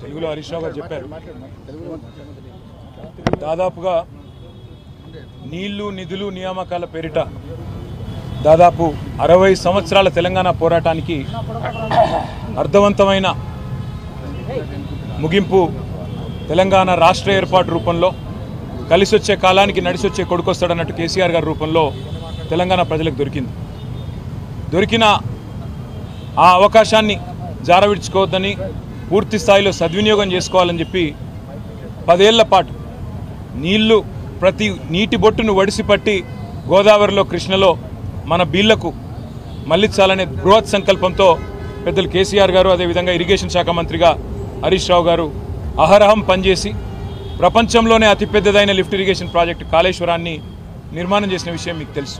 తెలుగులో హరీష్ రావు గారు చెప్పారు. దాదాపుగా నీళ్లు నిధులు నియామకాల పేరిట దాదాపు 60 సంవత్సరాల తెలంగాణ పోరాటానికి అర్థవంతమైన ముగింపు తెలంగాణ రాష్ట్ర ఏర్పాటు రూపంలో కలిసొచ్చే కాలానికి నడిసొచ్చే కొడుకొస్తాడన్నట్టు కేసీఆర్ గారి రూపంలో తెలంగాణ ప్రజలకు దొరికిన ఆ అవకాశాన్ని జారవిడ్చుకోవద్దని పూర్తి స్థాయిలో సద్వినియోగం చేసుకోవాలని చెప్పి 10 ఏళ్ల పాటు నీళ్లు ప్రతి నీటి బొట్టును వడిసిపట్టి గోదావరిలో కృష్ణలో మన బీళ్లకు మళ్లించాలనే బృహత్ సంకల్పంతో పెద్దలు కేసీఆర్ గారు అదేవిధంగా ఇరిగేషన్ శాఖ మంత్రిగా హరీష్ రావు గారు అహరహం పనిచేసి ప్రపంచంలోనే అతిపెద్దదైన లిఫ్ట్ ఇరిగేషన్ ప్రాజెక్టు కాళేశ్వరాన్ని నిర్మాణం చేసిన విషయం మీకు తెలుసు.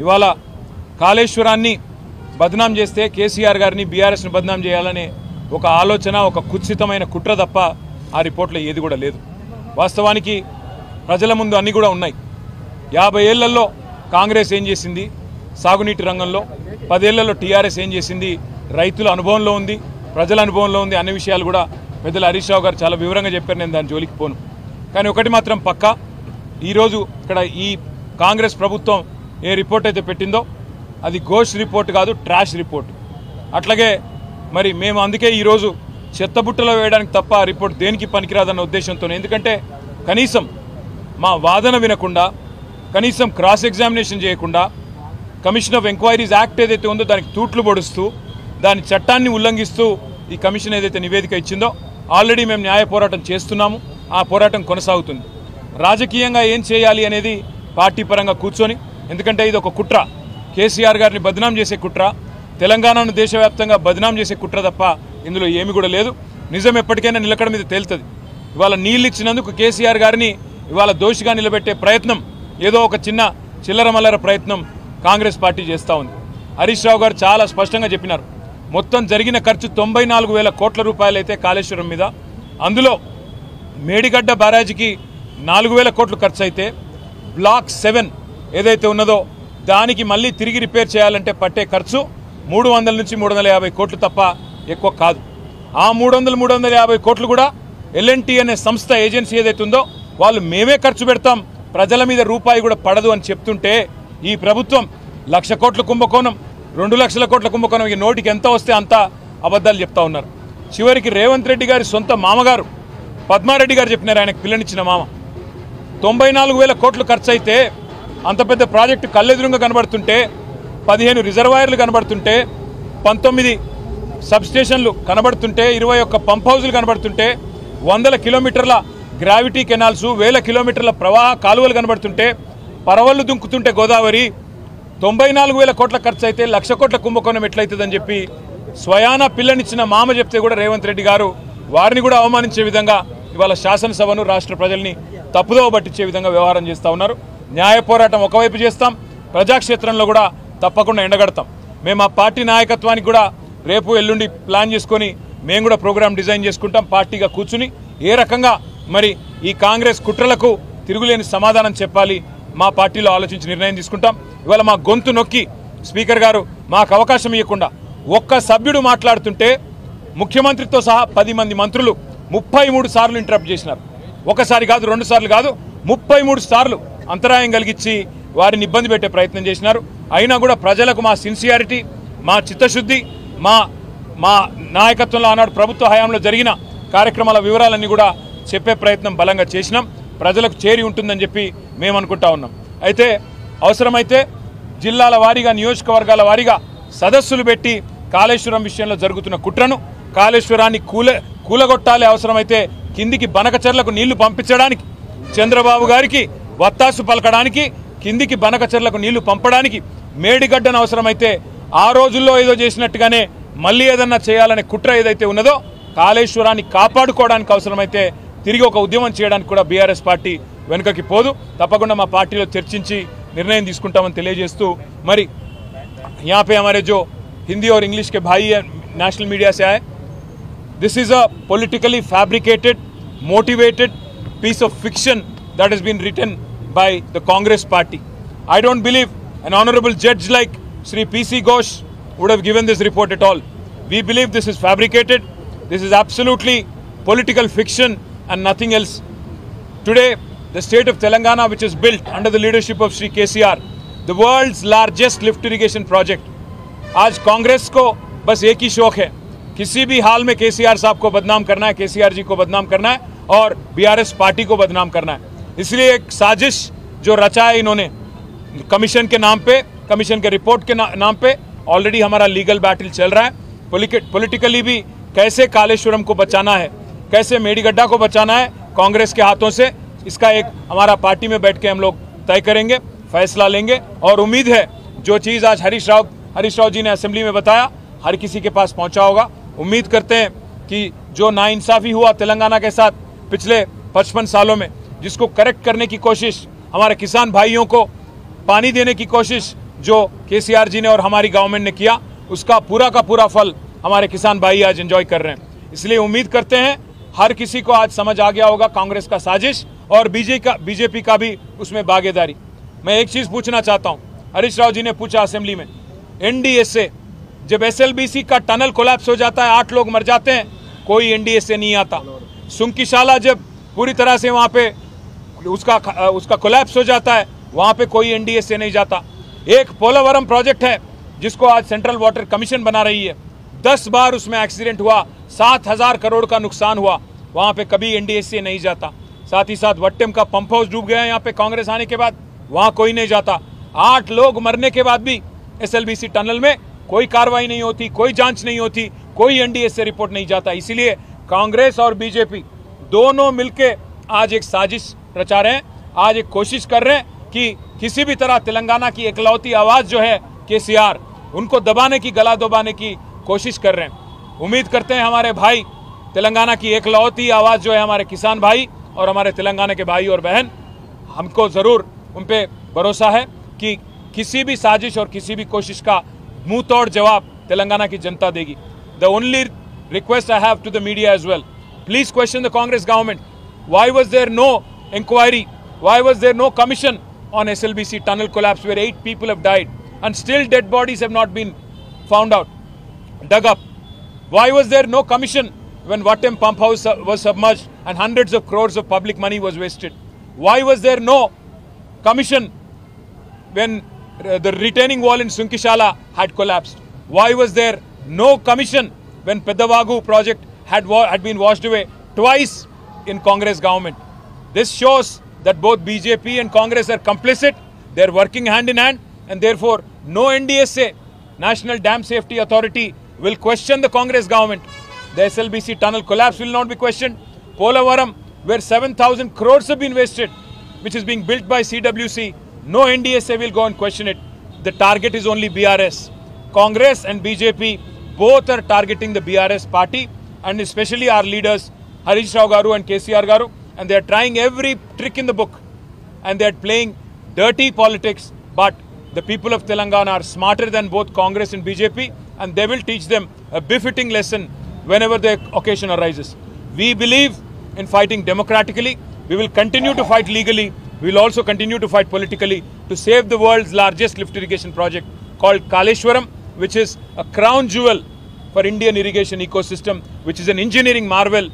ఇవాళ కాళేశ్వరాన్ని బదనాం చేస్తే కేసీఆర్ గారిని బీఆర్ఎస్ని బదనాం చేయాలనే ఒక ఆలోచన, ఒక కుత్సితమైన కుట్ర తప్ప ఆ రిపోర్ట్లో ఏది కూడా లేదు. వాస్తవానికి ప్రజల ముందు అన్నీ కూడా ఉన్నాయి. 50 ఏళ్లలో కాంగ్రెస్ ఏం చేసింది సాగునీటి రంగంలో, 10 ఏళ్లలో టీఆర్ఎస్ ఏం చేసింది రైతుల అనుభవంలో ఉంది, ప్రజల అనుభవంలో ఉంది అనే విషయాలు కూడా పెద్దలు హరీష్ రావు గారు చాలా వివరంగా చెప్పారు. నేను దాని జోలికి పోను. కానీ ఒకటి మాత్రం పక్కా, ఈరోజు ఇక్కడ ఈ కాంగ్రెస్ ప్రభుత్వం ఏ రిపోర్ట్ అయితే పెట్టిందో అది ఘోష్ రిపోర్ట్ కాదు, ట్రాష్ రిపోర్ట్. అట్లాగే మరి మేము అందుకే ఈరోజు చెత్తబుట్టలో వేయడానికి తప్ప ఆ రిపోర్ట్ దేనికి పనికిరాదన్న ఉద్దేశంతో, ఎందుకంటే కనీసం మా వాదన వినకుండా, కనీసం క్రాస్ ఎగ్జామినేషన్ చేయకుండా, కమిషన్ ఆఫ్ ఎంక్వైరీస్ యాక్ట్ ఏదైతే ఉందో దానికి తూట్లు పొడుస్తూ, దాని చట్టాన్ని ఉల్లంఘిస్తూ ఈ కమిషన్ ఏదైతే నివేదిక ఇచ్చిందో ఆల్రెడీ మేము న్యాయ పోరాటం చేస్తున్నాము. ఆ పోరాటం కొనసాగుతుంది. రాజకీయంగా ఏం చేయాలి అనేది పార్టీ పరంగా కూర్చొని, ఎందుకంటే ఇది ఒక కుట్ర, కేసీఆర్ గారిని బదనాం చేసే కుట్ర, తెలంగాణను దేశవ్యాప్తంగా బదనాం చేసే కుట్ర తప్ప ఇందులో ఏమి కూడా లేదు. నిజం ఎప్పటికైనా నిలకడ మీద తేలుతుంది. ఇవాళ నీళ్ళు ఇచ్చినందుకు కేసీఆర్ గారిని ఇవాళ దోషిగా నిలబెట్టే ప్రయత్నం, ఏదో ఒక చిన్న చిల్లర మల్లర ప్రయత్నం కాంగ్రెస్ పార్టీ చేస్తూ ఉంది. హరీష్ రావు గారు చాలా స్పష్టంగా చెప్పినారు. మొత్తం జరిగిన ఖర్చు 94,000 కోట్ల రూపాయలు అయితే కాళేశ్వరం మీద, అందులో మేడిగడ్డ బ్యారేజీకి 4,000 కోట్లు ఖర్చు అయితే బ్లాక్ 7 ఏదైతే ఉన్నదో దానికి మళ్ళీ తిరిగి రిపేర్ చేయాలంటే పట్టే ఖర్చు 300 నుంచి 350 కోట్లు తప్ప ఎక్కువ కాదు. ఆ 300-350 కోట్లు కూడా ఎల్ఎన్టీ అనే సంస్థ ఏజెన్సీ ఏదైతే ఉందో వాళ్ళు మేమే ఖర్చు పెడతాం, ప్రజల మీద రూపాయి కూడా పడదు అని చెప్తుంటే ఈ ప్రభుత్వం 1,00,000 కోట్ల కుంభకోణం, 2,00,000 కోట్ల కుంభకోణం, ఈ నోటికి ఎంత వస్తే అంత అబద్ధాలు చెప్తా ఉన్నారు. చివరికి రేవంత్ రెడ్డి గారి సొంత మామగారు పద్మారెడ్డి గారు చెప్పినారు, ఆయనకు పిల్లనిచ్చిన మామ, 94,000 కోట్లు ఖర్చు అయితే అంత పెద్ద ప్రాజెక్టు కళ్ళెదురుగా కనబడుతుంటే, 15 రిజర్వాయర్లు కనబడుతుంటే, 19 సబ్స్టేషన్లు కనబడుతుంటే, 21 పంప్ హౌజులు కనబడుతుంటే, 100 కిలోమీటర్ల గ్రావిటీ కెనాల్స్, 1000 కిలోమీటర్ల ప్రవాహ కాలువలు కనబడుతుంటే, పరవళ్ళు దుంకుతుంటే గోదావరి, 94,000 కోట్ల ఖర్చు అయితే 1,00,000 కోట్ల కుంభకోణం ఎట్లయితుందని చెప్పి స్వయాన పిల్లనిచ్చిన మామ చెప్తే కూడా రేవంత్ రెడ్డి గారు వారిని కూడా అవమానించే విధంగా ఇవాళ శాసనసభను రాష్ట్ర ప్రజల్ని తప్పుదోవ పట్టించే విధంగా వ్యవహారం చేస్తూ ఉన్నారు. న్యాయ పోరాటం ఒకవైపు చేస్తాం, ప్రజాక్షేత్రంలో కూడా తప్పకుండా ఎండగడతాం. మేము ఆ పార్టీ నాయకత్వానికి కూడా రేపు ఎల్లుండి ప్లాన్ చేసుకొని మేము కూడా ప్రోగ్రాం డిజైన్ చేసుకుంటాం. పార్టీగా కూర్చుని ఏ రకంగా మరి ఈ కాంగ్రెస్ కుట్రలకు తిరుగులేని సమాధానం చెప్పాలి మా పార్టీలో ఆలోచించి నిర్ణయం తీసుకుంటాం. ఇవాళ మా గొంతు నొక్కి స్పీకర్ గారు మాకు అవకాశం ఇవ్వకుండా ఒక్క సభ్యుడు మాట్లాడుతుంటే ముఖ్యమంత్రితో సహా 10 మంది మంత్రులు 33 సార్లు ఇంటరప్ట్ చేసినారు. ఒకసారి కాదు, 2 సార్లు కాదు, 33 సార్లు అంతరాయం కలిగించి వారిని ఇబ్బంది పెట్టే ప్రయత్నం చేసినారు. అయినా కూడా ప్రజలకు మా సిన్సియారిటీ, మా చిత్తశుద్ధి, మా నాయకత్వంలో ఆనాడు ప్రభుత్వ హయాంలో జరిగిన కార్యక్రమాల వివరాలన్నీ కూడా చెప్పే ప్రయత్నం బలంగా చేసినాం. ప్రజలకు చేరి ఉంటుందని చెప్పి మేము అనుకుంటా ఉన్నాం. అయితే అవసరమైతే జిల్లాల వారీగా, నియోజకవర్గాల వారీగా సదస్సులు పెట్టి కాళేశ్వరం విషయంలో జరుగుతున్న కుట్రను, కాళేశ్వరాన్ని కూలగొట్టాలి, అవసరమైతే కిందికి బనకచెర్లకు నీళ్లు పంపించడానికి, చంద్రబాబు గారికి వత్తాసు పలకడానికి, కిందికి బనకచెర్లకు నీళ్లు పంపడానికి, మేడిగడ్డను అవసరమైతే ఆ రోజుల్లో ఏదో చేసినట్టుగానే మళ్ళీ ఏదన్నా చేయాలనే కుట్ర ఏదైతే ఉన్నదో కాళేశ్వరాన్ని కాపాడుకోవడానికి అవసరమైతే తిరిగి ఒక ఉద్యమం చేయడానికి కూడా బీఆర్ఎస్ పార్టీ వెనుకకి పోదు. తప్పకుండా మా పార్టీలో చర్చించి నిర్ణయం తీసుకుంటామని తెలియజేస్తూ, మరి यहाँ पे हमारे जो हिंदी और इंग्लिश के भाई है नेशनल मीडिया से आए, this is a politically fabricated, motivated piece of fiction that has been written by the Congress party. I don't believe an honorable judge like Shri P.C. Ghosh would have given this report at all. We believe this is fabricated. This is absolutely political fiction and nothing else. Today, the state of Telangana, which is built under the leadership of Shri KCR, the world's largest lift irrigation project. आज कांग्रेस को बस एक ही शौक है, किसी भी हाल में केसीआर साहब को बदनाम करना है, केसीआर जी को बदनाम करना है और बीआरएस पार्टी को बदनाम करना है। इसलिए एक साजिश जो रचा है इन्होंने कमीशन के नाम पे, कमीशन के रिपोर्ट के नाम पे, ऑलरेडी हमारा लीगल बैटल चल रहा है। पॉलिटिकली भी कैसे कालेश्वरम को बचाना है, कैसे मेडीगड्ढा को बचाना है कांग्रेस के हाथों से, इसका एक हमारा पार्टी में बैठ के हम लोग तय करेंगे, फैसला लेंगे। और उम्मीद है जो चीज़ आज हरीश राव जी ने असेंबली में बताया हर किसी के पास पहुंचा होगा। उम्मीद करते हैं कि जो नाइंसाफी हुआ तेलंगाना के साथ पिछले 55 सालों में, जिसको करेक्ट करने की कोशिश, हमारे किसान भाइयों को पानी देने की कोशिश जो केसीआर जी ने और हमारी गवर्नमेंट ने किया, उसका पूरा का पूरा फल हमारे किसान भाई आज एंजॉय कर रहे हैं। इसलिए उम्मीद करते हैं हर किसी को आज समझ आ गया होगा कांग्रेस का साजिश और बीजेपी का भी उसमें भागीदारी। मैं एक चीज़ पूछना चाहता हूँ, हरीश राव जी ने पूछा असेंबली में, एनडीएसए जब एसएलबीसी का टनल कोलैप्स हो जाता है, 8 लोग मर जाते हैं, कोई एनडीएसए नहीं आता। सुंकीशाला जब पूरी तरह से वहाँ पे उसका कोलैप्स हो जाता है, वहाँ पे कोई एनडीएसए नहीं जाता। एक पोलावरम प्रोजेक्ट है जिसको आज सेंट्रल वाटर कमीशन बना रही है, 10 बार उसमें एक्सीडेंट हुआ, 7,000 करोड़ का नुकसान हुआ, वहाँ पे कभी एनडीएसए नहीं जाता। साथ ही साथ वट्टेम का पंप हाउस डूब गया यहाँ पे कांग्रेस आने के बाद, वहाँ कोई नहीं जाता। 8 लोग मरने के बाद भी एसएलबीसी टनल में कोई कार्रवाई नहीं होती, कोई जांच नहीं होती, कोई एनडीएसए रिपोर्ट नहीं जाता। इसीलिए कांग्रेस और बीजेपी दोनों मिलके आज एक साजिश रचा रहे हैं, आज एक कोशिश कर रहे हैं कि किसी भी तरह तेलंगाना की एकलौती आवाज जो है केसीआर, उनको दबाने की, गला दबाने की कोशिश कर रहे हैं। उम्मीद करते हैं हमारे भाई तेलंगाना की एकलौती आवाज जो है हमारे किसान भाई और हमारे तेलंगाना के भाई और बहन, हमको जरूर उन पे भरोसा है कि किसी भी साजिश और किसी भी कोशिश का मुंह तोड़ जवाब तेलंगाना की जनता देगी। The only request I have to the media as well, please question the Congress government, why was there no inquiry, why was there no commission on SLBC tunnel collapse where 8 people have died and still dead bodies have not been found out, dug up? Why was there no commission when Wattem pump house was submerged and hundreds of crores of public money was wasted? Why was there no commission when the retaining wall in Sunkishala had collapsed? Why was there no commission when Pedavagu project had been washed away twice in Congress government? This shows that both BJP and Congress are complicit, they are working hand in hand, and therefore no NDSA, National Dam Safety Authority, will question the Congress government. The SLBC tunnel collapse will not be questioned. Polavaram, where 7,000 crores have been wasted, which is being built by CWC, no NDSA will go and question it. The target is only BRS. Congress and BJP both are targeting the BRS party, and especially our leaders Harish Rao Garu and KCR Garu, and they are trying every trick in the book and they are playing dirty politics. But the people of Telangana are smarter than both Congress and BJP, and they will teach them a befitting lesson whenever the occasion arises. We believe in fighting democratically. We will continue to fight legally. We will also continue to fight politically to save the world's largest lift irrigation project called Kaleshwaram, which is a crown jewel for Indian irrigation ecosystem, which is an engineering marvel